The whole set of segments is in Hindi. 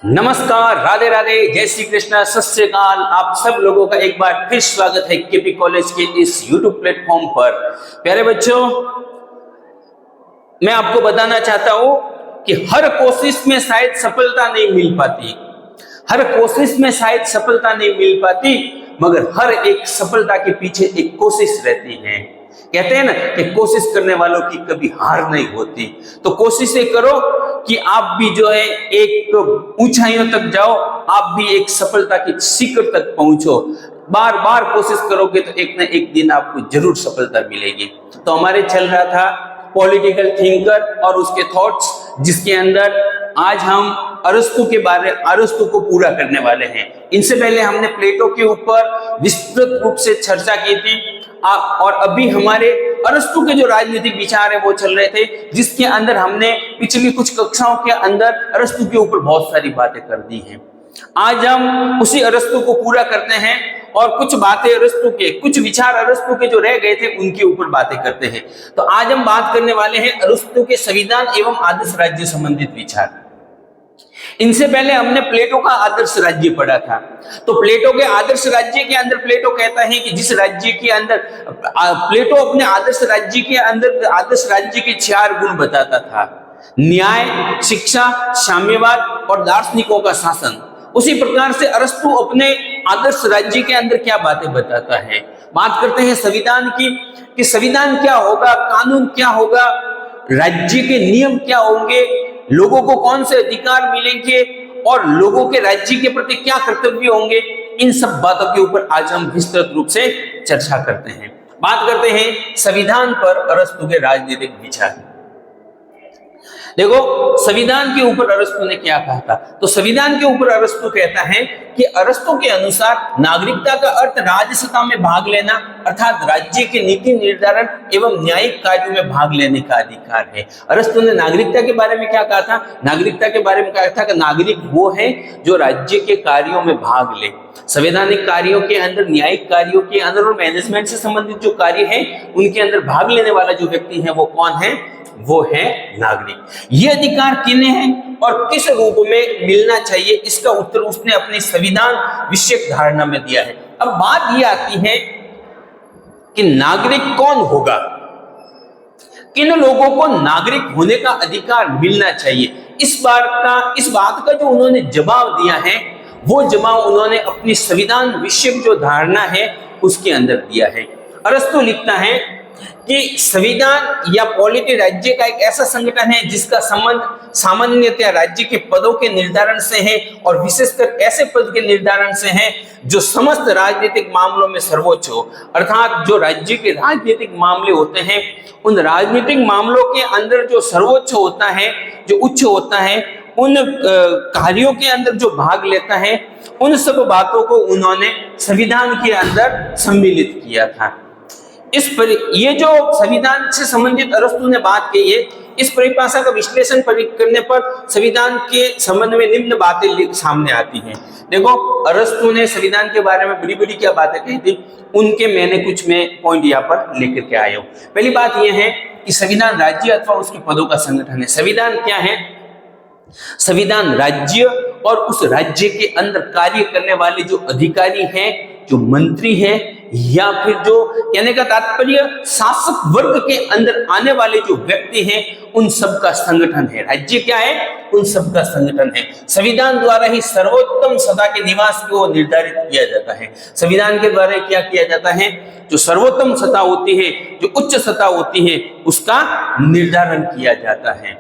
नमस्कार, राधे राधे, जय श्री कृष्ण, सत श्री अकाल। आप सब लोगों का एक बार फिर स्वागत है केपी कॉलेज के इस यूट्यूब प्लेटफॉर्म पर। प्यारे बच्चों, मैं आपको बताना चाहता हूं कि हर कोशिश में शायद सफलता नहीं मिल पाती, हर कोशिश में शायद सफलता नहीं मिल पाती, मगर हर एक सफलता के पीछे एक कोशिश रहती है। कहते हैं ना कि कोशिश करने वालों की कभी हार नहीं होती। तो कोशिशें करो कि आप भी जो है एक ऊंचाइयों तक जाओ, आप भी एक सफलता की शिखर तक पहुंचो। बार बार कोशिश करोगे तो एक ना एक दिन आपको जरूर सफलता मिलेगी। तो हमारे चल रहा था पॉलिटिकल थिंकर और उसके थॉट्स, जिसके अंदर आज हम अरस्तु को पूरा करने वाले हैं। इनसे पहले हमने प्लेटो के ऊपर विस्तृत रूप से चर्चा की थी और अभी हमारे अरस्तु के जो राजनीतिक विचार है वो चल रहे थे, जिसके अंदर हमने पिछली कुछ कक्षाओं के अंदर अरस्तु के ऊपर बहुत सारी बातें कर दी हैं। आज हम उसी अरस्तु को पूरा करते हैं और कुछ बातें अरस्तु के, कुछ विचार अरस्तु के जो रह गए थे उनके ऊपर बातें करते हैं। तो आज हम बात करने वाले हैं अरस्तु के संविधान एवं आदर्श राज्य संबंधित विचार। इनसे पहले हमने प्लेटो का आदर्श राज्य पढ़ा था। तो प्लेटो के आदर्श राज्य के अंदर प्लेटो कहता है कि जिस राज्य के अंदर प्लेटो अपने आदर्श राज्य के अंदर आदर्श राज्य के 4 गुण बताता था: न्याय, शिक्षा, साम्यवाद और दार्शनिकों का शासन। उसी प्रकार से अरस्तु अपने आदर्श राज्य के अंदर क्या बातें बताता है। बात करते हैं संविधान की, कि संविधान क्या होगा, कानून क्या होगा, राज्य के नियम क्या होंगे, लोगों को कौन से अधिकार मिलेंगे और लोगों के राज्य के प्रति क्या कर्तव्य होंगे। इन सब बातों के ऊपर आज हम विस्तृत रूप से चर्चा करते हैं। बात करते हैं संविधान पर अरस्तु के राजनीतिक विचार। देखो, संविधान के ऊपर अरस्तु ने क्या कहा था। तो संविधान के ऊपर अरस्तु कहता है कि अरस्तु के अनुसार नागरिकता का अर्थ राज्यसत्ता में भाग लेना, अर्थात राज्य के नीति निर्धारण एवं न्यायिक कार्यों में भाग लेने का अधिकार है। अरस्तु ने नागरिकता के बारे में क्या कहा था? नागरिकता के बारे में कहा था कि नागरिक वो है जो राज्य के कार्यों में भाग ले, संवैधानिक कार्यों के अंदर, न्यायिक कार्यों के अंदर और मैनेजमेंट से संबंधित जो कार्य है उनके अंदर भाग लेने वाला जो व्यक्ति है वो कौन है? वो है नागरिक। ये अधिकार किन्हें है और किस रूप में मिलना चाहिए, इसका उत्तर उसने अपनी संविधान विषयक धारणा में दिया है। अब बात ये आती है कि नागरिक कौन होगा, किन लोगों को नागरिक होने का अधिकार मिलना चाहिए। इस बात का जो उन्होंने जवाब दिया है वो जवाब उन्होंने अपनी संविधान विषयक जो धारणा है उसके अंदर दिया है। अरस्तु लिखता है कि संविधान या पॉलिटी राज्य का एक ऐसा संगठन है जिसका संबंध सामान्यतया राज्य के पदों के निर्धारण से है और विशेषकर ऐसे पद के निर्धारण से है जो समस्त राजनीतिक मामलों में सर्वोच्च हो। अर्थात जो राज्य के राजनीतिक मामले होते हैं उन राजनीतिक मामलों के अंदर जो सर्वोच्च होता है, जो उच्च होता है, उन कार्यों के अंदर जो भाग लेता है, उन सब बातों को उन्होंने संविधान के अंदर सम्मिलित किया था। ये जो संविधान से संबंधित अरस्तु ने बात कही है, इस परिभाषा का विश्लेषण करने पर संविधान के संबंध में निम्न बातें सामने आती हैं। देखो, अरस्तु ने संविधान के बारे में बड़ी बड़ी क्या बातें कही थी, उनके मैंने कुछ पॉइंट यहाँ पर लेकर के आया हूँ। पहली बात यह है कि संविधान राज्य अथवा उसके पदों का संगठन है। संविधान क्या है? संविधान राज्य और उस राज्य के अंदर कार्य करने वाले जो अधिकारी हैं, जो मंत्री हैं, या फिर जो कहने का तात्पर्य शासक वर्ग के अंदर आने वाले जो व्यक्ति हैं, उन सब का संगठन है। राज्य क्या है? उन सब का संगठन है। संविधान द्वारा ही सर्वोत्तम सत्ता के निवास को निर्धारित किया जाता है। संविधान के द्वारा क्या किया जाता है? जो सर्वोत्तम सत्ता होती है, जो उच्च सत्ता होती है, उसका निर्धारण किया जाता है।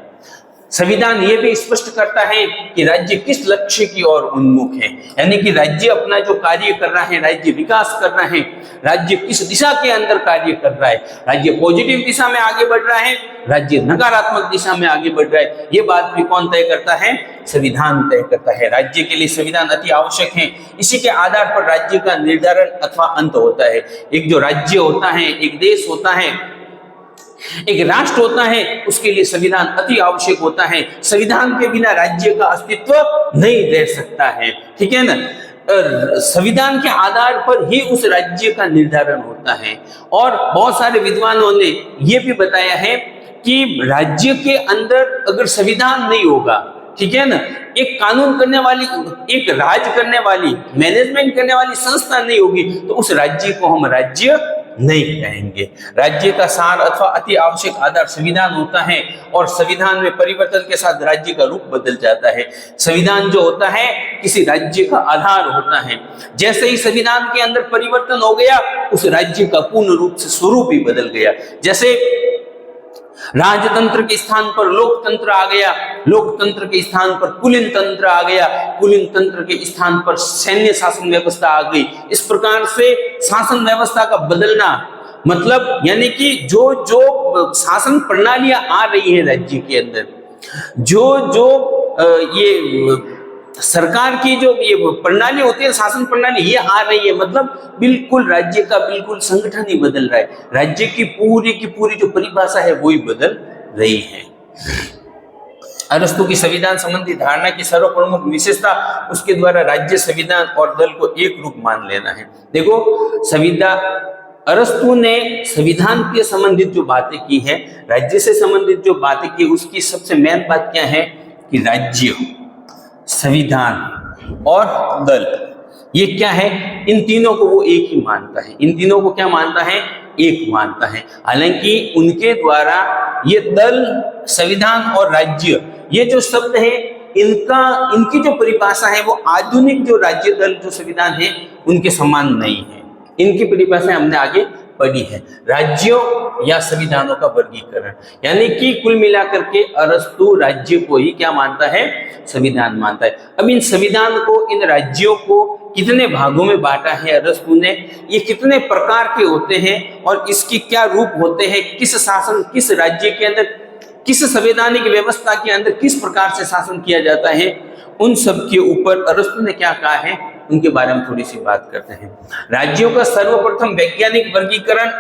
संविधान ये भी स्पष्ट करता है कि राज्य किस लक्ष्य की ओर उन्मुख है, यानी कि राज्य अपना जो कार्य कर रहा है, राज्य विकास कर रहा है, राज्य किस दिशा के अंदर कार्य कर रहा है। राज्य पॉजिटिव दिशा में आगे बढ़ रहा है, राज्य नकारात्मक दिशा में आगे बढ़ रहा है, ये बात भी कौन तय करता है? संविधान तय करता है। राज्य के लिए संविधान अति आवश्यक है। इसी के आधार पर राज्य का निर्धारण अथवा अंत होता है। एक जो राज्य होता है, एक देश होता है, एक राष्ट्र होता है, उसके लिए संविधान अति आवश्यक होता है। संविधान के बिना राज्य का अस्तित्व नहीं रह सकता है, ठीक है ना। संविधान के आधार पर ही उस राज्य का निर्धारण होता है। और बहुत सारे विद्वानों ने यह भी बताया है कि राज्य के अंदर अगर संविधान नहीं होगा, ठीक है ना, एक कानून करने वाली, एक राज करने वाली, मैनेजमेंट करने वाली संस्था नहीं होगी तो उस राज्य को हम राज्य नहीं कहेंगे। राज्य का सार अथवा अति आवश्यक आधार संविधान होता है और संविधान में परिवर्तन के साथ राज्य का रूप बदल जाता है। संविधान जो होता है किसी राज्य का आधार होता है। जैसे ही संविधान के अंदर परिवर्तन हो गया उस राज्य का पूर्ण रूप से स्वरूप ही बदल गया। जैसे राजतंत्र के स्थान पर लोकतंत्र आ गया, लोकतंत्र के स्थान पर कुलीन तंत्र आ गया, कुलीन तंत्र के स्थान पर सैन्य शासन व्यवस्था आ गई। इस प्रकार से शासन व्यवस्था का बदलना मतलब यानी कि जो जो शासन प्रणालियां आ रही है राज्य के अंदर, ये सरकार की जो ये प्रणाली होती है, शासन प्रणाली ये आ रही है, मतलब बिल्कुल राज्य का बिल्कुल संगठन ही बदल रहा है। राज्य की पूरी जो परिभाषा है वो ही बदल रही है। अरस्तु की संविधान संबंधी धारणा की सर्वप्रमुख विशेषता उसके द्वारा राज्य, संविधान और दल को एक रूप मान लेना है। देखो अरस्तु ने संविधान के संबंधित जो बातें की है, राज्य से संबंधित जो बातें की, उसकी सबसे मेन बात क्या है कि राज्य, संविधान और दल ये क्या है, इन तीनों को वो एक ही मानता है। इन तीनों को क्या मानता है? एक मानता है। हालांकि उनके द्वारा ये दल, संविधान और राज्य ये जो शब्द है इनकी जो परिभाषा है वो आधुनिक जो राज्य, दल, जो संविधान है उनके समान नहीं है। इनकी परिभाषा हमने आगे पढ़ी है। राज्यों या संविधानों का वर्गीकरण, यानी कि कुल मिलाकर के अरस्तु राज्य को ही क्या मानता है? संविधान मानता है। अब इन संविधान को, इन राज्यों को कितने भागों में बांटा है अरस्तु ने, ये कितने प्रकार के होते हैं और इसकी क्या रूप होते हैं, किस शासन, किस राज्य के अंदर, किस संवैधानिक व्यवस्था के अंदर किस प्रकार से शासन किया जाता है, उन सब के ऊपर अरस्तु ने क्या कहा है उनके बारे में थोड़ी सी बात करते हैं। राज्यों का सर्वप्रथम वैज्ञानिक वर्गीकरण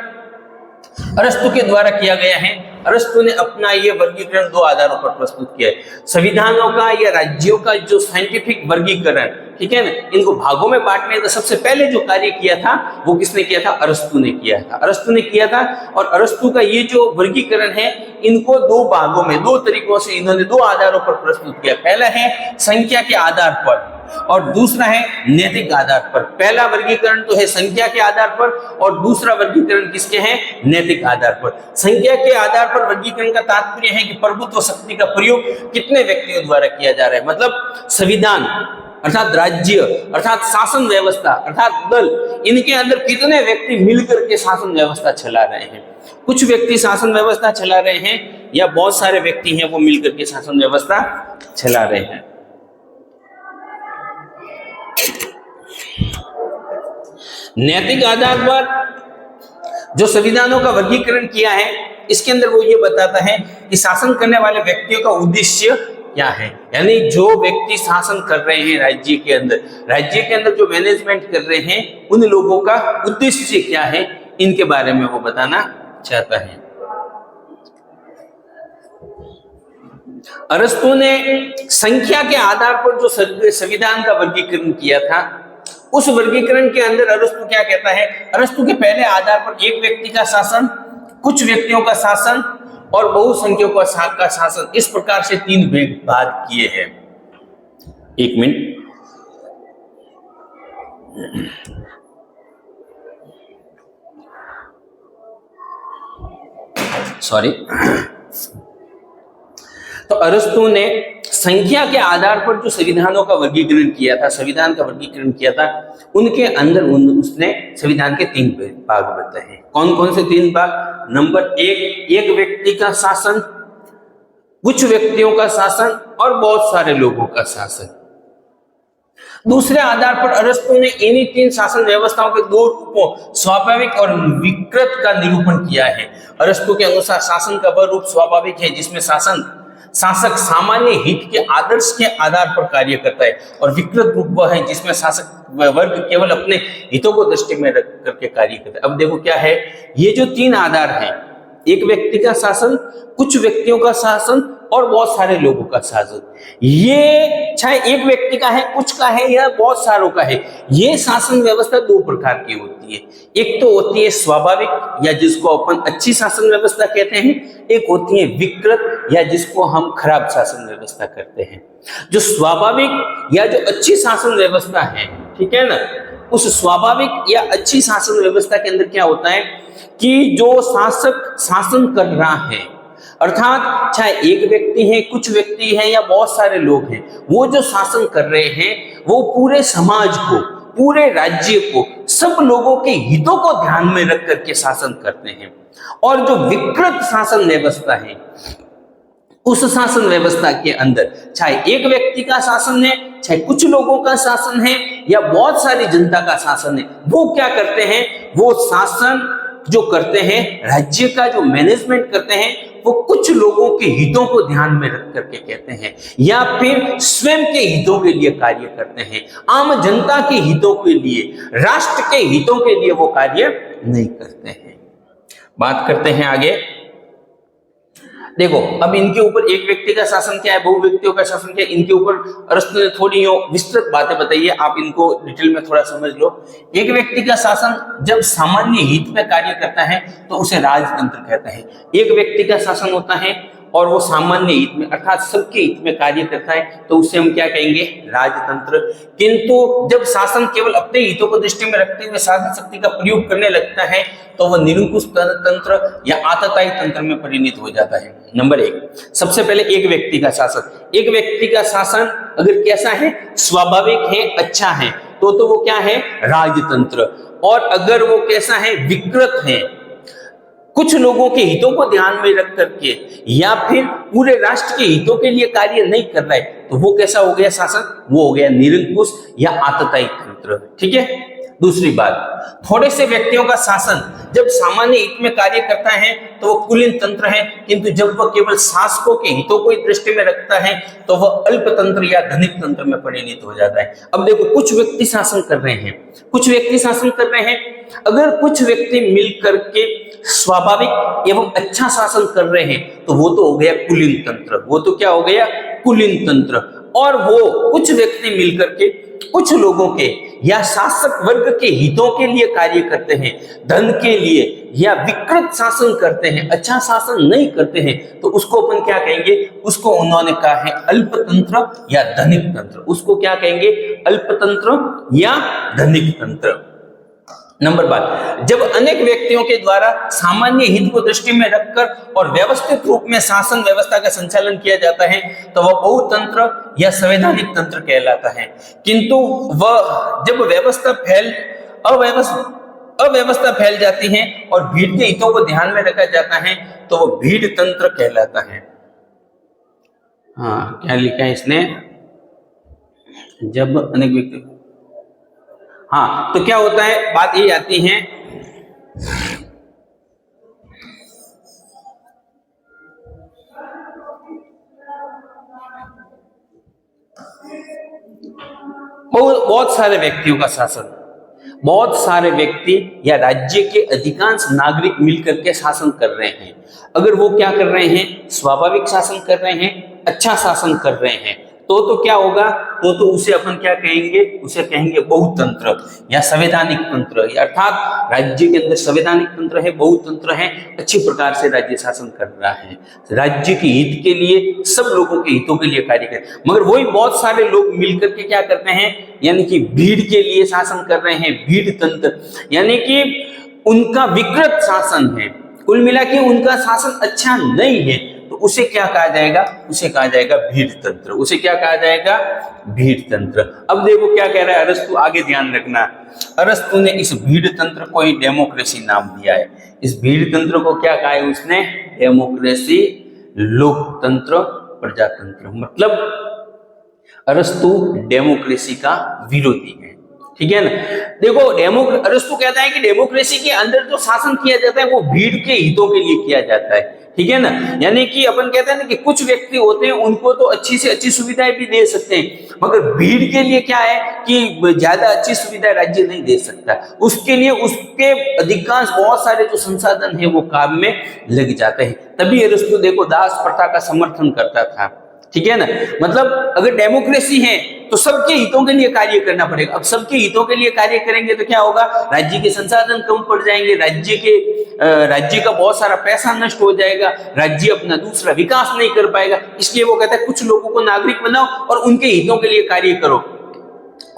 अरस्तु के द्वारा किया गया है। अरस्तु ने अपना ये वर्गीकरण दो आधारों पर प्रस्तुत किया है, संविधानों का या राज्यों का जो साइंटिफिक वर्गीकरण, ठीक है ना, इनको भागों में बांटने का सबसे पहले जो कार्य किया था वो किसने किया था? अरस्तु ने किया था। अरस्तु ने किया था और अरस्तु का ये जो वर्गीकरण है इनको दो भागों में, दो तरीकों से इन्होंने दो आधारों पर प्रस्तुत किया। पहला है संख्या के आधार पर और दूसरा है नैतिक आधार पर। पहला वर्गीकरण तो है संख्या के आधार पर और दूसरा वर्गीकरण किसके है? नैतिक आधार पर। संख्या के आधार पर वर्गीकरण का तात्पर्य है कि प्रभुत्व शक्ति का प्रयोग कितने व्यक्तियों द्वारा किया जा रहा है, मतलब संविधान अर्थात राज्य अर्थात शासन व्यवस्था अर्थात दल, इनके अंदर कितने व्यक्ति मिलकर के शासन व्यवस्था चला रहे हैं। कुछ व्यक्ति शासन व्यवस्था चला रहे हैं या बहुत सारे व्यक्ति हैं वो मिलकर के शासन व्यवस्था चला रहे हैं। नैतिक आधार पर जो संविधानों का वर्गीकरण किया है इसके अंदर वो ये बताता है कि शासन करने वाले व्यक्तियों का उद्देश्य क्या है, यानी जो व्यक्ति शासन कर रहे हैं राज्य के अंदर जो मैनेजमेंट कर रहे हैं उन लोगों का उद्देश्य क्या है, इनके बारे में वो बताना चाहता है। अरस्तु ने संख्या के आधार पर जो संविधान का वर्गीकरण किया था उस वर्गीकरण के अंदर अरस्तु क्या कहता है? अरस्तु के पहले आधार पर एक व्यक्ति का शासन, कुछ व्यक्तियों का शासन और बहुसंख्यकों का शासन, इस प्रकार से तीन भाग किए हैं। एक मिनट, सॉरी। तो अरस्तु ने संख्या के आधार पर जो संविधानों का वर्गीकरण किया था, संविधान का वर्गीकरण किया था, उनके अंदर उसने संविधान के तीन भाग बताए हैं। कौन कौन से तीन भाग? नंबर एक व्यक्ति का शासन, कुछ व्यक्तियों का शासन और बहुत सारे लोगों का शासन। दूसरे आधार पर अरस्तु ने इन्हीं तीन शासन व्यवस्थाओं के दो रूपों, स्वाभाविक और विकृत का निरूपण किया है। अरस्तु के अनुसार शासन का वह रूप स्वाभाविक है जिसमें शासक सामान्य हित के आदर्श के आधार पर कार्य करता है और विकृत रूप वह है जिसमें शासक वर्ग केवल अपने हितों को दृष्टि में रख करके कार्य करता है। अब देखो क्या है, ये जो तीन आधार हैं, एक व्यक्ति का शासन, कुछ व्यक्तियों का शासन और बहुत सारे लोगों का शासन। ये चाहे एक व्यक्ति का है, कुछ का है या बहुत सारों का है। ये शासन व्यवस्था दो प्रकार की होती है। एक तो होती है स्वाभाविक या जिसको अपन अच्छी शासन व्यवस्था कहते हैं, एक होती है विकृत या जिसको हम खराब शासन व्यवस्था करते हैं। जो स्वाभाविक या जो अच्छी शासन व्यवस्था है, ठीक है ना, उस स्वाभाविक या अच्छी शासन व्यवस्था के अंदर क्या होता है कि जो शासक शासन कर रहा है, अर्थात चाहे एक व्यक्ति है, कुछ व्यक्ति है या बहुत सारे लोग हैं, वो जो शासन कर रहे हैं वो पूरे समाज को, पूरे राज्य को, सब लोगों के हितों को ध्यान में रख करके शासन करते हैं। और जो विकृत शासन व्यवस्था है, उस शासन व्यवस्था के अंदर चाहे एक व्यक्ति का शासन है, चाहे कुछ लोगों का शासन है या बहुत सारी जनता का शासन है, वो क्या करते हैं, वो शासन जो करते हैं, राज्य का जो मैनेजमेंट करते हैं, वो कुछ लोगों के हितों को ध्यान में रख करके कहते हैं या फिर स्वयं के हितों के लिए कार्य करते हैं। आम जनता के हितों के लिए, राष्ट्र के हितों के लिए वो कार्य नहीं करते हैं। बात करते हैं आगे। देखो, अब इनके ऊपर एक व्यक्ति का शासन क्या है, बहु व्यक्तियों का शासन क्या है, इनके ऊपर अरस्तु ने थोड़ी विस्तृत बातें बताई है, आप इनको डिटेल में थोड़ा समझ लो। एक व्यक्ति का शासन जब सामान्य हित में कार्य करता है तो उसे राजतंत्र कहते हैं। एक व्यक्ति का शासन होता है और वो सामान्य हित में अर्थात सबके हित में कार्य करता है तो उसे हम क्या कहेंगे, राजतंत्र। किंतु जब शासन केवल अपने हितों को दृष्टि में रखते हुए शासन शक्ति का प्रयोग करने लगता है तो वह निरंकुश तंत्र या आततायी तंत्र में परिणत हो जाता है। नंबर एक, सबसे पहले एक व्यक्ति का शासन। एक व्यक्ति का शासन अगर कैसा है, स्वाभाविक है, अच्छा है, तो वो क्या है, राजतंत्र। और अगर वो कैसा है, विकृत है, कुछ लोगों के हितों को ध्यान में रख करके या फिर पूरे राष्ट्र के हितों के लिए कार्य नहीं कर रहा है, तो वो कैसा हो गया शासन, वो हो गया निरंकुश या आततायी तंत्र। ठीक है। दूसरी बात, थोड़े से व्यक्तियों का शासन जब सामान्य हित में कार्य करता है तो वो कुलीन तंत्र है, किंतु जब वह केवल शासकों के हितों को दृष्टि में रखता है तो वह अल्पतंत्र या धनिक तंत्र में परिणत हो जाता है। अब देखो, कुछ व्यक्ति शासन कर रहे हैं, कुछ व्यक्ति शासन कर रहे हैं। अगर कुछ व्यक्ति मिलकर के स्वाभाविक एवं अच्छा शासन कर रहे हैं तो वो तो हो गया कुलीन तंत्र, वो तो क्या हो गया, कुलीन तंत्र। और वो कुछ व्यक्ति मिलकर के कुछ लोगों के या शासक वर्ग के हितों के लिए कार्य करते हैं, धन के लिए, या विकृत शासन करते हैं, अच्छा शासन नहीं करते हैं, तो उसको अपन क्या कहेंगे, उसको उन्होंने कहा है अल्पतंत्र या धनिक तंत्र। उसको क्या कहेंगे, अल्पतंत्र या धनिक तंत्र। नंबर बात, जब अनेक व्यक्तियों के द्वारा सामान्य हित को दृष्टि में रखकर और व्यवस्थित रूप में शासन व्यवस्था का संचालन किया जाता है तो वह बहुतंत्र या संवैधानिक तंत्र कहलाता है। किंतु वह जब अव्यवस्था फैल जाती है और भीड़ के हितों को ध्यान में रखा जाता है तो वह भीड़ तंत्र कहलाता है। हाँ, क्या लिखा है इसने, जब अनेक व्यक्ति, हाँ, तो क्या होता है, बात ये आती है बहुत सारे व्यक्तियों का शासन, बहुत सारे व्यक्ति या राज्य के अधिकांश नागरिक मिलकर के शासन कर रहे हैं। अगर वो क्या कर रहे हैं, स्वाभाविक शासन कर रहे हैं, अच्छा शासन कर रहे हैं, तो क्या होगा, तो उसे अपन क्या कहेंगे, उसे कहेंगे बहुतंत्र या संवैधानिक तंत्र। अर्थात राज्य के अंदर संवैधानिक तंत्र है, बहुतंत्र है, अच्छी प्रकार से राज्य शासन कर रहा है, राज्य के हित के लिए, सब लोगों के हितों के लिए कार्य कर। मगर वही बहुत सारे लोग मिलकर के क्या करते हैं, यानी कि भीड़ के लिए शासन कर रहे हैं, भीड़ तंत्र, यानी कि उनका विकृत शासन है, कुल मिला के उनका शासन अच्छा नहीं है, तो उसे क्या कहा जाएगा, उसे कहा जाएगा भीड़ तंत्र। उसे क्या कहा जाएगा, भीड़ तंत्र। अब देखो क्या कह रहा है अरस्तु, आगे ध्यान रखना। अरस्तु ने इस भीड़ तंत्र को ही डेमोक्रेसी नाम दिया है। इस भीड़ तंत्र को क्या कहा है उसने, डेमोक्रेसी, लोकतंत्र, प्रजातंत्र। मतलब अरस्तु डेमोक्रेसी का विरोधी है, ठीक है ना। देखो, अरस्तु कहता है कि डेमोक्रेसी के अंदर जो शासन किया जाता है वो भीड़ के हितों के लिए किया जाता है, ठीक है ना। यानी कि अपन कहते हैं ना कि कुछ व्यक्ति होते हैं उनको तो अच्छी से अच्छी सुविधाएं भी दे सकते हैं, मगर भीड़ के लिए क्या है कि ज्यादा अच्छी सुविधाएं राज्य नहीं दे सकता, उसके लिए उसके अधिकांश बहुत सारे जो संसाधन है वो काम में लग जाते हैं। तभी अरस्तु देखो दास प्रथा का समर्थन करता था, ठीक है ना। मतलब अगर डेमोक्रेसी है तो सबके हितों के लिए कार्य करना पड़ेगा। अब सबके हितों के लिए कार्य करेंगे तो क्या होगा, राज्य के संसाधन कम पड़ जाएंगे, राज्य का बहुत सारा पैसा नष्ट हो जाएगा, राज्य अपना दूसरा विकास नहीं कर पाएगा। इसलिए वो कहता है कुछ लोगों को नागरिक बनाओ और उनके हितों के लिए कार्य करो,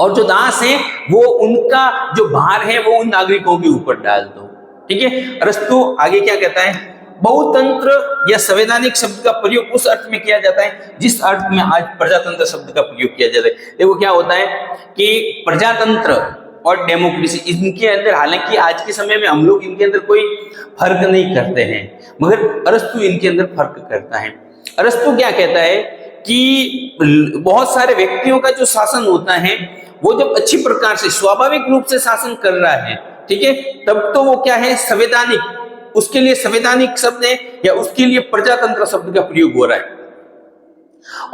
और जो दास है वो उनका जो भार है वो उन नागरिकों के ऊपर डाल दो, ठीक है। अरस्तु आगे क्या कहता है, बहुतंत्र या संवैधानिक शब्द का प्रयोग उस अर्थ में किया जाता है जिस अर्थ में आज प्रजातंत्र शब्द का प्रयोग किया जाता है। देखो क्या होता है कि प्रजातंत्र और डेमोक्रेसी, इनके अंदर हालांकि आज के समय में हम लोग इनके अंदर कोई फर्क नहीं करते हैं, मगर अरस्तु इनके अंदर फर्क करता है। अरस्तु क्या कहता है कि बहुत सारे व्यक्तियों का जो शासन होता है वो जब अच्छी प्रकार से स्वाभाविक रूप से शासन कर रहा है, ठीक है, तब तो वो क्या है संवैधानिक, उसके लिए संवैधानिक शब्द है या उसके लिए प्रजातंत्र शब्द का प्रयोग हो रहा है।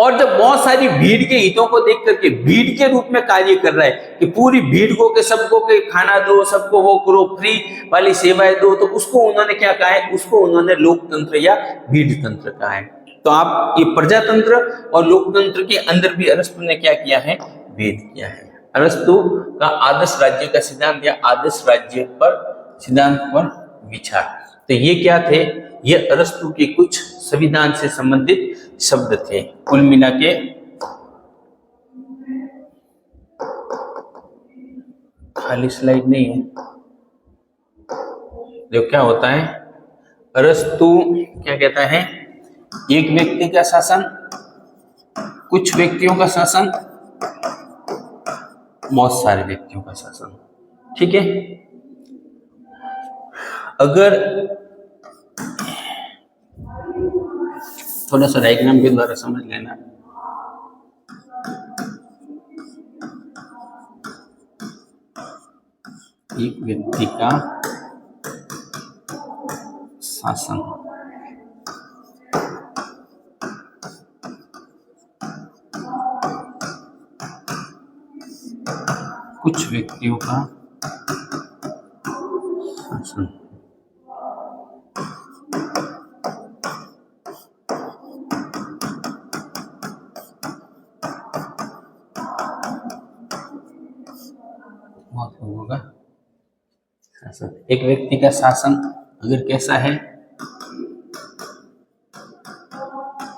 और जब बहुत सारी भीड़ के हितों को देख करके भीड़ के रूप में कार्य कर रहा है कि पूरी भीड़ को के सबको के खाना दो, सबको वो करो, फ्री वाली सेवाएं दो, तो उसको उन्होंने क्या कहा है, उसको उन्होंने लोकतंत्र या भीड़ तंत्र कहा है। तो आप ये प्रजातंत्र और लोकतंत्र के अंदर भी अरस्तु ने क्या किया है, भेद किया है। अरस्तु का आदर्श राज्य का सिद्धांत या आदर्श राज्य पर सिद्धांत पर विचार, तो ये क्या थे, ये अरस्तु के कुछ संविधान से संबंधित शब्द थे। कुल मिला के खाली स्लाइड नहीं है, देखो क्या होता है, अरस्तु क्या कहता है, एक व्यक्ति का शासन, कुछ व्यक्तियों का शासन, बहुत सारे व्यक्तियों का शासन, ठीक है। अगर थोड़ा सा डायग्राम के द्वारा समझ लेना, एक व्यक्ति का शासन, कुछ व्यक्तियों का शासन, बहुत लोगों का शासन। एक व्यक्ति का शासन अगर कैसा है,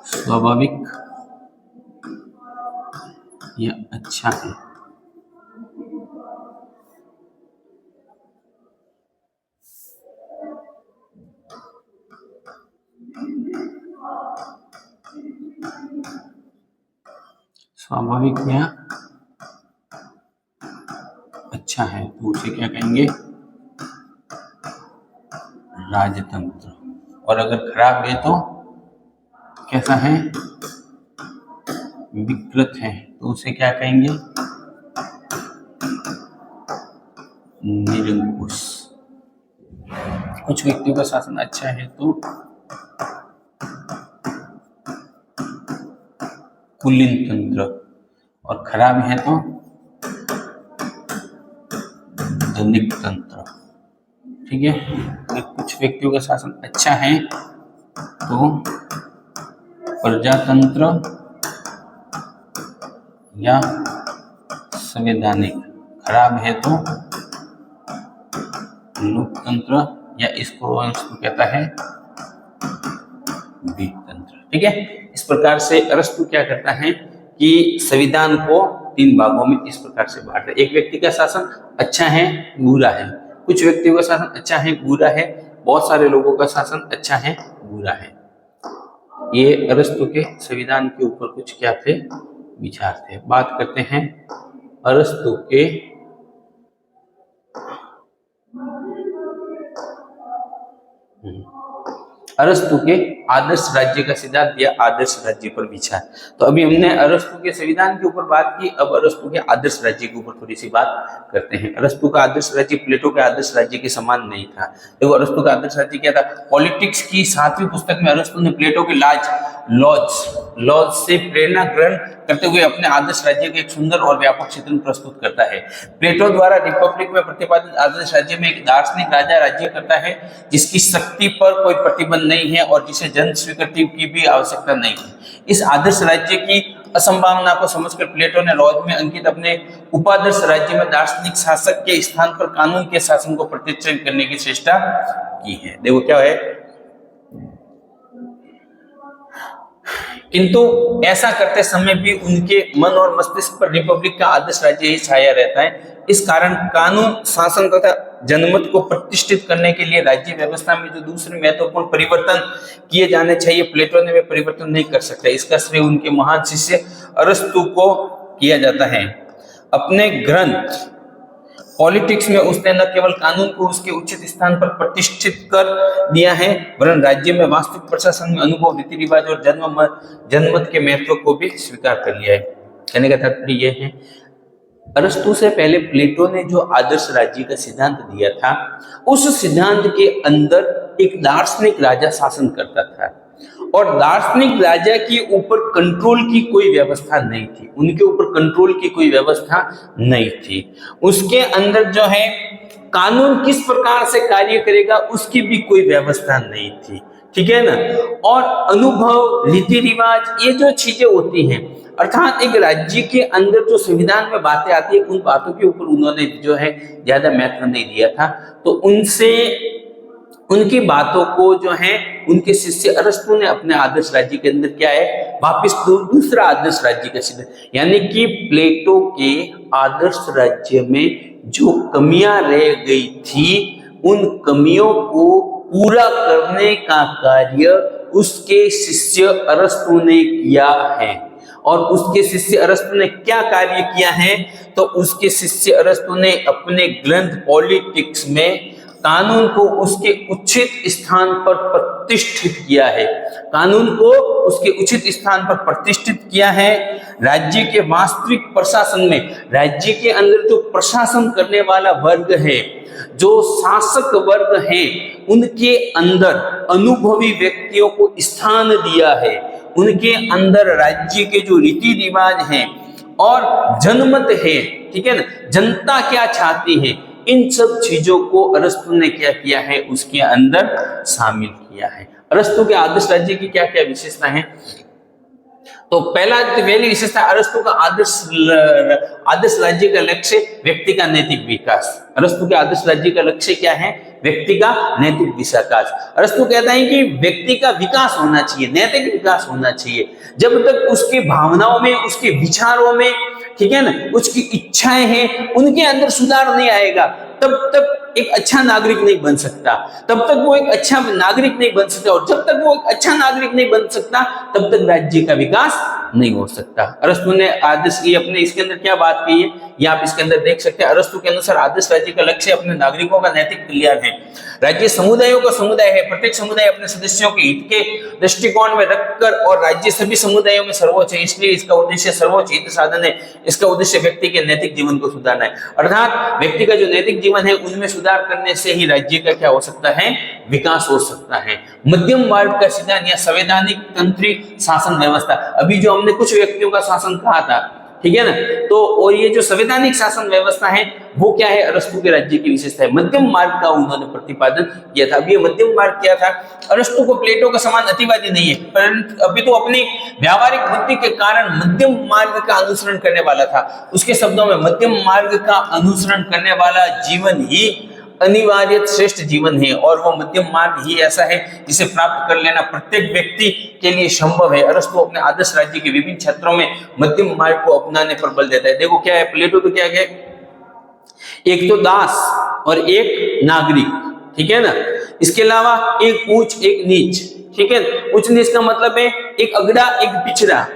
स्वाभाविक या अच्छा है, स्वाभाविक या अच्छा है, तो उसे क्या कहेंगे, राजतंत्र। और अगर खराब है तो कैसा है, विकृत है, तो उसे क्या कहेंगे, निरंकुश। कुछ व्यक्तियों का शासन अच्छा है तो कुलीन तंत्र, और खराब है तो धनिक तंत्र, ठीक है। अगर कुछ व्यक्तियों का शासन अच्छा है तो प्रजातंत्र या संवैधानिक, खराब है तो लोकतंत्र या इसको कहता है बीजतंत्र, ठीक है। इस प्रकार से अरस्तु क्या करता है कि संविधान को तीन भागों में इस प्रकार से बांटता है। एक व्यक्ति का शासन अच्छा है, बुरा है, कुछ व्यक्तियों का शासन अच्छा है, बुरा है, बहुत सारे लोगों का शासन अच्छा है, बुरा है। ये अरस्तु के संविधान के ऊपर कुछ क्या थे, विचार थे। बात करते हैं अरस्तु के आदर्श राज्य का सिद्धांत या आदर्श राज्य पर विचार। तो अभी हमने अरस्तु के संविधान के ऊपर बात की, अब अरस्तु के आदर्श राज्य के ऊपर थोड़ी सी बात करते हैं। अरस्तु का आदर्श राज्य प्लेटो के आदर्श राज्य के समान नहीं था। देखो अरस्तु का आदर्श राज्य क्या था? पॉलिटिक्स की 7वीं पुस्तक में अरस्तु ने प्लेटो के लॉज से प्रेरणा ग्रहण करते हुए अपने आदर्श राज्य के एक सुंदर और व्यापक चित्रण प्रस्तुत करता है। प्लेटो द्वारा रिपब्लिक में प्रतिपादित आदर्श राज्य में एक दार्शनिक राजा राज्य करता है जिसकी शक्ति पर कोई प्रतिबंध नहीं है और जिसे जन स्वीकृति की भी आवश्यकता नहीं है। इस आदर्श राज्य की असंभावना को समझकर प्लेटो ने लॉज में अंकित अपने उपादर्श राज्य में दार्शनिक शासक के स्थान पर कानून के शासन को प्रतिष्ठित करने की चेष्टा की है। देखो क्या है, किंतु ऐसा करते समय भी उनके मन और मस्तिष्क पर रिपब्लिक का आदर्श राज्य ही छाया रहता है। इस कारण कानून शासन तथा जनमत को प्रतिष्ठित करने के लिए राज्य व्यवस्था में जो दूसरे महत्वपूर्ण परिवर्तन किए जाने चाहिए, प्लेटो ने वे परिवर्तन नहीं कर सकते। इसका श्रेय उनके महान शिष्य अरस्तु को किया जाता है। अपने ग्रंथ पॉलिटिक्स में उसने न केवल कानून को उसके उचित स्थान पर प्रतिष्ठित कर दिया है, वरन राज्य में वास्तविक प्रशासन में अनुभव, रीति रिवाज और जनमत के महत्व को भी स्वीकार कर लिया है। कहने का तात्पर्य यह है, अरस्तु से पहले प्लेटो ने जो आदर्श राज्य का सिद्धांत दिया था, उस सिद्धांत के अंदर एक दार्शनिक राजा शासन करता था और दार्शनिक राजा के ऊपर कंट्रोल की कोई व्यवस्था नहीं थी, उनके ऊपर कंट्रोल की कोई व्यवस्था नहीं थी। उसके अंदर जो है कानून किस प्रकार से कार्य करेगा उसकी भी कोई व्यवस्था नहीं थी, ठीक है ना। और अनुभव, रीति रिवाज, ये जो चीजें होती हैं, अर्थात एक राज्य के अंदर जो संविधान में बातें आती है, उन बातों के ऊपर उन्होंने जो है ज्यादा महत्व नहीं दिया था। तो उनकी बातों को जो है उनके शिष्य अरस्तु ने अपने आदर्श राज्य के अंदर क्या है, वापिस दूसरा आदर्श राज्य का सिद्धांत, यानी कि प्लेटो के आदर्श राज्य में जो कमियां रह गई थी, उन कमियों को पूरा करने का कार्य उसके शिष्य अरस्तु ने किया है। और उसके शिष्य अरस्तु ने क्या कार्य किया है? तो उसके शिष्य अरस्तु ने अपने ग्रंथ पॉलिटिक्स में कानून को उसके उचित स्थान पर प्रतिष्ठित किया है, कानून को उसके उचित स्थान पर प्रतिष्ठित किया है। राज्य के वास्तविक प्रशासन में, राज्य के अंदर जो प्रशासन करने वाला वर्ग है, जो शासक वर्ग है, उनके अंदर अनुभवी व्यक्तियों को स्थान दिया है। उनके अंदर राज्य के जो रीति रिवाज हैं और जनमत है, ठीक है ना, जनता क्या चाहती है, इन सब चीजों को अरस्तु ने क्या किया है, उसके अंदर शामिल किया है। अरस्तु के आदर्श राज्य की क्या क्या विशेषता है? तो पहली विशेषता, अरस्तु का आदर्श राज्य का लक्ष्य व्यक्ति का नैतिक विकास। अरस्तु के आदर्श राज्य का लक्ष्य क्या है? व्यक्ति का नैतिक विकास। अरस्तु कहता है कि व्यक्ति का विकास होना चाहिए, नैतिक विकास होना चाहिए। जब तक उसकी भावनाओं में, उसके विचारों में, ठीक है ना, उसकी इच्छाएं हैं, उनके अंदर सुधार नहीं आएगा, तब तक एक अच्छा नागरिक नहीं बन सकता, तब तक वो एक अच्छा नागरिक नहीं बन सकता। और जब तक वो एक अच्छा नागरिक नहीं बन सकता, तब तक राज्य का विकास नहीं हो सकता। अरस्तु ने आदर्श की अपने इसके अंदर क्या बात की है, ये आप इसके अंदर देख सकते हैं। अरस्तु के अनुसार आदर्श राज्य का लक्ष्य अपने नागरिकों का नैतिक कल्याण है। राज्य समुदायों का समुदाय है, प्रत्येक समुदाय अपने सदस्यों के हित के दृष्टिकोण में रखकर, और राज्य सभी समुदायों में सर्वोच्च है, इसलिए इसका उद्देश्य सर्वोच्च हित साधन है। इसका उद्देश्य व्यक्ति के नैतिक जीवन को सुधारना है। अर्थात व्यक्ति का जो नैतिक जीवन है, उनमें सुधार करने से ही राज्य का क्या हो सकता है, विकास हो सकता है। मध्यम मार्ग का सिद्धांत या संवैधानिक तंत्रिक शासन व्यवस्था, अभी जो हमने कुछ व्यक्तियों का शासन कहा था, ठीक है ना, तो और ये जो संवैधानिक शासन व्यवस्था है, वो क्या है, अरस्तु के राज्य की विशेषता है। मध्यम मार्ग का उन्होंने प्रतिपादन किया था। अब ये मध्यम मार्ग क्या था? अरस्तु को प्लेटो का समान अतिवादी नहीं है, परंतु अभी तो अपनी व्यावहारिक बुद्धि के कारण मध्यम मार्ग का अनुसरण करने वाला था। उसके शब्दों में, मध्यम मार्ग का अनुसरण करने वाला जीवन ही अनिवार्य श्रेष्ठ जीवन है, और वो मध्यम मार्ग ही ऐसा है जिसे प्राप्त कर लेना प्रत्येक व्यक्ति के लिए संभव है। अरस्तु अपने आदर्श राज्य के विभिन्न क्षेत्रों में मध्यम मार्ग को अपनाने पर बल देता है। देखो क्या है, प्लेटो तो क्या है, एक तो दास और एक नागरिक, ठीक है ना, इसके अलावा एक ऊंच एक नीच, ठीक है। उच्च नीच का मतलब है एक अगड़ा एक पिछड़ा,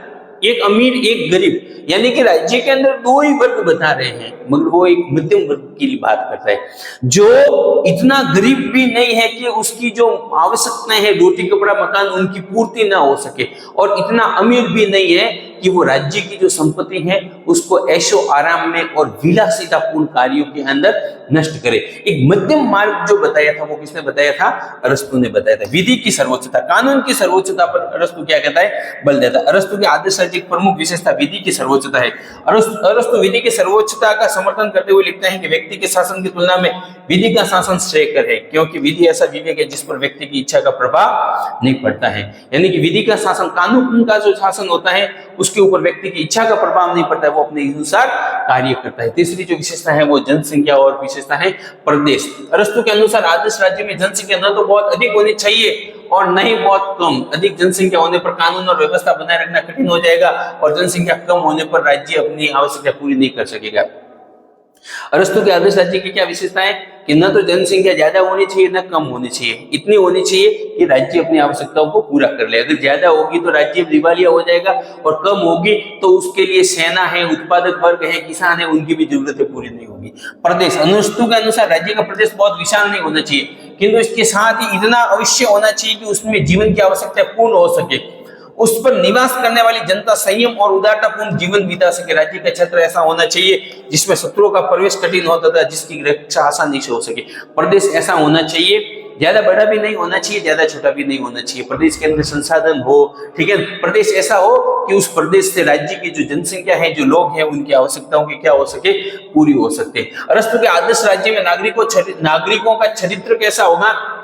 एक अमीर एक गरीब, यानी कि राज्य के अंदर दो ही वर्ग बता रहे हैं, मगर वो एक मध्यम वर्ग की बात करता है, जो इतना गरीब भी नहीं है कि उसकी जो आवश्यकताएं है, रोटी कपड़ा मकान, उनकी पूर्ति ना हो सके, और इतना अमीर भी नहीं है कि वो राज्य की जो संपत्ति है उसको ऐशो आराम में और विलासितापूर्ण कार्यों के अंदर नष्ट करे। एक मध्यम मार्ग जो बताया था वो किसने बताया था? अरस्तु ने बताया था। विधि की सर्वोच्चता, कानून की सर्वोच्चता पर अरस्तु क्या कहता है? बल देता है। अरस्तु के आदर्श राज्य की प्रमुख विशेषता विधि की सर्वोच्चता है। अरस्तु विधि की सर्वोच्चता का समर्थन करते हुए लिखते हैं कि व्यक्ति के शासन की तुलना में विधि का शासन श्रेयकर है, क्योंकि विधि ऐसा विवेक है जिस पर व्यक्ति की इच्छा का प्रभाव नहीं पड़ता है। यानी कि विधि का शासन, कानून का जो शासन होता है उसके ऊपर व्यक्ति की इच्छा का प्रभाव नहीं पड़ता है, वो अपने अनुसार कार्य करता है। तीसरी जो विशेषता है वो जनसंख्या और विशेषता है प्रदेश। अरस्तु के अनुसार आदर्श राज्य में जनसंख्या न तो बहुत अधिक होनी चाहिए और न ही बहुत कम। अधिक जनसंख्या होने पर कानून और व्यवस्था बनाए रखना कठिन हो जाएगा, और जनसंख्या कम होने पर राज्य अपनी आवश्यकता पूरी नहीं कर सकेगा। अरस्तु के आदर्श राज्य की क्या विशेषता है कि न तो जनसंख्या ज्यादा होनी चाहिए न कम होनी चाहिए, इतनी होनी चाहिए कि राज्य अपनी आवश्यकताओं को पूरा कर ले। अगर ज्यादा होगी तो राज्य दिवालिया हो जाएगा, और कम होगी तो उसके लिए सेना है, उत्पादक वर्ग है, किसान है, उनकी भी जरूरतें पूरी नहीं होगी। प्रदेश, अरस्तु के अनुसार राज्य का प्रदेश बहुत विशाल नहीं होना चाहिए, किंतु इसके साथ ही इतना अवश्य होना चाहिए कि उसमें जीवन की आवश्यकता पूर्ण हो सके, उस पर निवास करने वाली जनता संयम और उदारतापूर्ण जीवन बिता सके। राज्य का क्षेत्र ऐसा होना चाहिए जिसमें शत्रुओं का प्रवेश कठिन होता था, जिसकी रक्षा आसानी से हो सके। प्रदेश ऐसा होना चाहिए, ज्यादा बड़ा भी नहीं होना चाहिए, ज्यादा छोटा भी नहीं होना चाहिए। प्रदेश के अंदर संसाधन हो, ठीक है, प्रदेश ऐसा हो कि उस प्रदेश से राज्य की जो जनसंख्या है, जो लोग हैं, उनकी आवश्यकताओं की क्या हो सके, पूरी हो सकते। अरस्तु के आदर्श राज्य में नागरिकों का चरित्र कैसा होगा?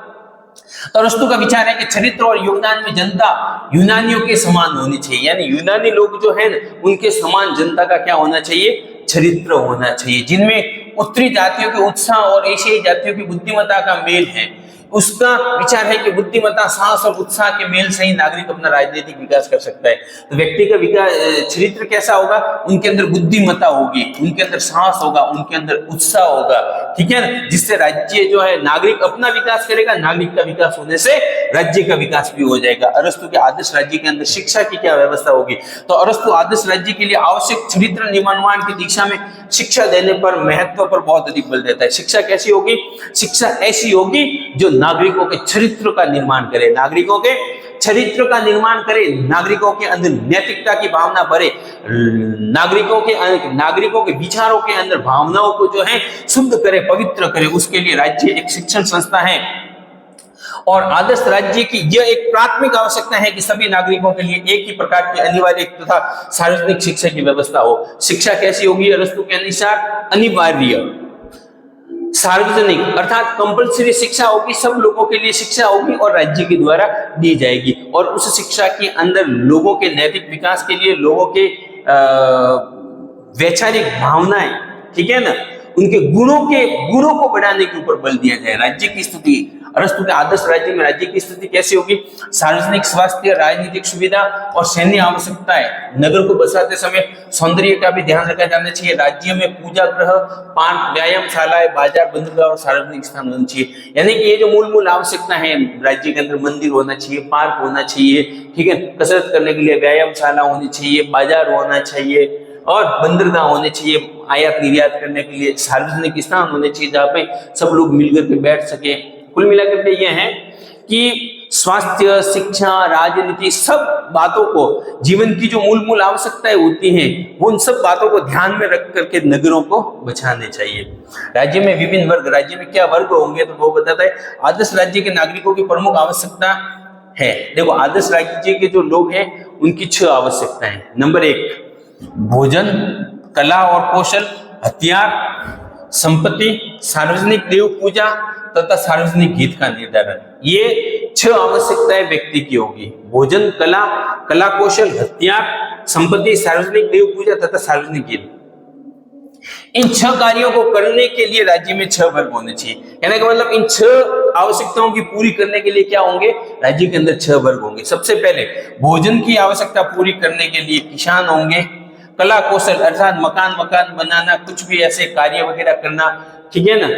तो अरस्तु का विचार है कि चरित्र और योगदान में जनता यूनानियों के समान होनी चाहिए, यानी यूनानी लोग जो है उनके समान जनता का क्या होना चाहिए? चरित्र होना चाहिए, जिनमें उत्तरी जातियों के उत्साह और एशियाई जातियों की बुद्धिमत्ता का मेल है। उसका विचार है कि बुद्धिमत्ता, साहस और उत्साह के मेल से ही नागरिक अपना राजनीतिक विकास कर सकता है। तो व्यक्ति का विकास चरित्र कैसा होगा? उनके अंदर बुद्धिमत्ता होगी, उनके अंदर साहस होगा, उनके अंदर उत्साह होगा, ठीक है ना, जिससे राज्य जो है, नागरिक अपना विकास करेगा, नागरिक का विकास होने से राज्य का विकास भी हो जाएगा। अरस्तु के आदर्श राज्य के अंदर शिक्षा की क्या व्यवस्था होगी? तो अरस्तु आदर्श राज्य के लिए आवश्यक चरित्र निर्माण की दिशा में शिक्षा देने पर, महत्व पर बहुत अधिक बल देता है। शिक्षा कैसी होगी? शिक्षा ऐसी होगी जो नागरिकों के चरित्र का निर्माण करे, नागरिकों के चरित्र का निर्माण करे, नागरिकों के अंदर नैतिकता की भावना भरे, नागरिकों के विचारों के अंदर भावनाओं को जो है शुद्ध करे, पवित्र करे। उसके लिए राज्य एक शिक्षण संस्था है, और आदर्श राज्य की यह एक प्राथमिक आवश्यकता है कि सभी नागरिकों के लिए एक ही प्रकार की अनिवार्य तथा सार्वजनिक शिक्षा की व्यवस्था हो। शिक्षा कैसी होगी? अरस्तु के अनुसार अनिवार्य, सार्वजनिक अर्थात कंपल्सरी शिक्षा होगी, सब लोगों के लिए शिक्षा होगी और राज्य के द्वारा दी जाएगी। और उस शिक्षा के अंदर लोगों के नैतिक विकास के लिए, लोगों के वैचारिक भावनाएं, ठीक है ना, उनके गुणों को बढ़ाने के ऊपर बल दिया जाए। राज्य की स्थिति, अरस्तु के आदर्श राज्य में राज्य की स्थिति कैसी होगी? सार्वजनिक स्वास्थ्य, राजनीतिक सुविधा और सैन्य आवश्यकताएं। नगर को बसाते समय सौंदर्य का भी ध्यान रखा जाना चाहिए। राज्य में पूजा गृह, पार्क, व्यायामशालाएं, बाजार, बंदरगाह और सार्वजनिक स्थान होने चाहिए। यानी कि ये जो मूल आवश्यकता है राज्य के अंदर, मंदिर होना चाहिए, पार्क होना चाहिए, ठीक है, कसरत करने के लिए व्यायामशाला होनी चाहिए, बाजार होना चाहिए और बंदरगाह होने चाहिए, आयात निर्यात करने के लिए सार्वजनिक स्थान होने चाहिए जहाँ पे सब लोग मिलकर के बैठ सके। कुल मिलाकर के ये है कि स्वास्थ्य, शिक्षा, राजनीति, सब बातों को, जीवन की जो मूल आवश्यकताएं होती हैं, वो उन सब बातों को ध्यान में रख करके नगरों को बचाने चाहिए। राज्य में विभिन्न वर्ग, राज्य में क्या वर्ग होंगे तो वो बताता है। आदर्श राज्य के नागरिकों की प्रमुख आवश्यकता है, देखो आदर्श राज्य के जो लोग हैं उनकी 6 आवश्यकताएं हैं। नंबर 1, भोजन, कला और कौशल, हथियार, संपत्ति, सार्वजनिक देव पूजा तथा सार्वजनिक हित का निर्धारण। ये 6 आवश्यकताएं व्यक्ति की होगी। भोजन, कला कौशल, हथियार, संपत्ति, सार्वजनिक देव पूजा तथा सार्वजनिक हित। इन 6 कार्यों को करने के लिए राज्य में 6 वर्ग होने चाहिए। कहने का मतलब इन 6 आवश्यकताओं की पूरी करने के लिए क्या होंगे? राज्य के अंदर 6 वर्ग होंगे। सबसे पहले भोजन की आवश्यकता पूरी करने के लिए किसान होंगे। कला कौशल अर्थात मकान बनाना, कुछ भी ऐसे कार्य वगैरह करना, ठीक है ना,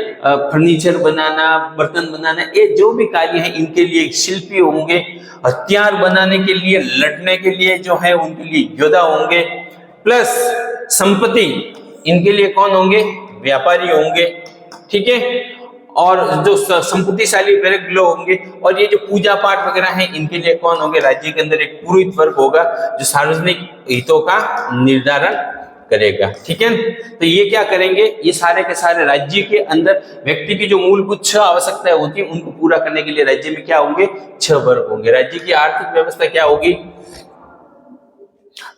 फर्नीचर बनाना, बर्तन बनाना, ये जो भी कार्य है इनके लिए शिल्पी होंगे। हथियार बनाने के लिए, लड़ने के लिए जो है उनके लिए योद्धा होंगे। प्लस संपत्ति, इनके लिए कौन होंगे? व्यापारी होंगे, ठीक है। और जो संपत्तिशाली वर्ग लोग होंगे, और ये जो पूजा पाठ वगैरह है इनके लिए कौन होंगे? राज्य के अंदर एक पुरोहित वर्ग होगा जो सार्वजनिक हितों का निर्धारण करेगा, ठीक है। तो ये क्या करेंगे? ये सारे के सारे राज्य के अंदर व्यक्ति की जो मूलभूत 6 आवश्यकताएं होती है उनको पूरा करने के लिए राज्य में क्या होंगे? 6 वर्ग होंगे। राज्य की आर्थिक व्यवस्था क्या होगी?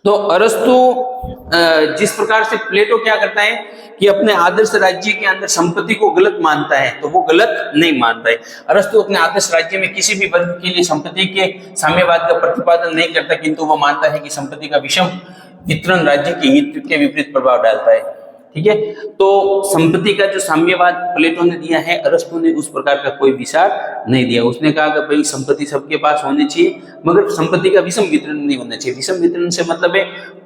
तो अरस्तु जिस प्रकार से प्लेटो क्या करता है कि अपने आदर्श राज्य के अंदर संपत्ति को गलत मानता है, तो वो गलत नहीं मानता है। अरस्तु अपने आदर्श राज्य में किसी भी वर्ग के लिए संपत्ति के साम्यवाद का प्रतिपादन नहीं करता, किंतु वो मानता है कि संपत्ति का विषम वितरण राज्य के हित के विपरीत प्रभाव डालता है, ठीक है। तो संपत्ति का जो साम्यवाद प्लेटो ने दिया है, अरस्तु ने उस प्रकार का कोई विचार नहीं दिया। उसने कहा कि भाई संपत्ति सबके पास होनी चाहिए, मगर संपत्ति का विषम वितरण नहीं होना चाहिए। विषम वितरण से मतलब है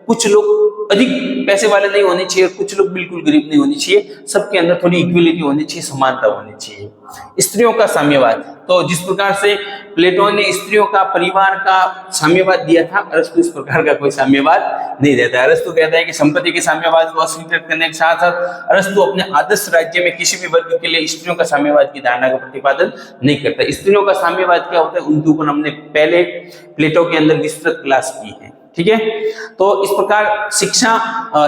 कुछ लोग अधिक पैसे वाले नहीं होने चाहिए, कुछ लोग बिल्कुल गरीब नहीं होनी चाहिए, सबके अंदर थोड़ी इक्वलिटी होनी चाहिए, समानता होनी चाहिए। स्त्रियों का साम्यवाद, तो जिस प्रकार से प्लेटो ने स्त्रियों का, परिवार का साम्यवाद दिया था, अरस्तु इस प्रकार का कोई साम्यवाद नहीं देता। अरस्तु कहता है कि संपत्ति के साम्यवाद को अस्वीकृत करने के साथ साथ अरस्तु अपने आदर्श राज्य में किसी भी वर्ग के लिए स्त्रियों का साम्यवाद की धारणा का प्रतिपादन नहीं करता। स्त्रियों का साम्यवाद क्या होता है उनके ऊपर हमने पहले प्लेटो के अंदर विस्तृत क्लास की है, ठीक है। तो इस प्रकार शिक्षा,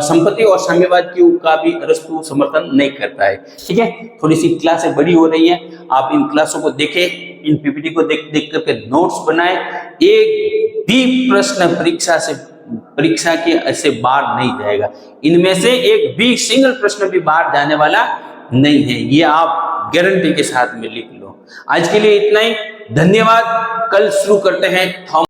संपत्ति और साम्यवाद का भी अरस्तु समर्थन नहीं करता है, ठीक है। थोड़ी सी क्लासें बड़ी हो रही है, आप इन क्लासों को देखें, इन पीपीटी को देख करके नोट्स बनाएं। एक भी प्रश्न परीक्षा के ऐसे बाहर नहीं जाएगा, इनमें से एक भी सिंगल प्रश्न भी बाहर जाने वाला नहीं है, ये आप गारंटी के साथ में लिख लो। आज के लिए इतना ही, धन्यवाद। कल शुरू करते हैं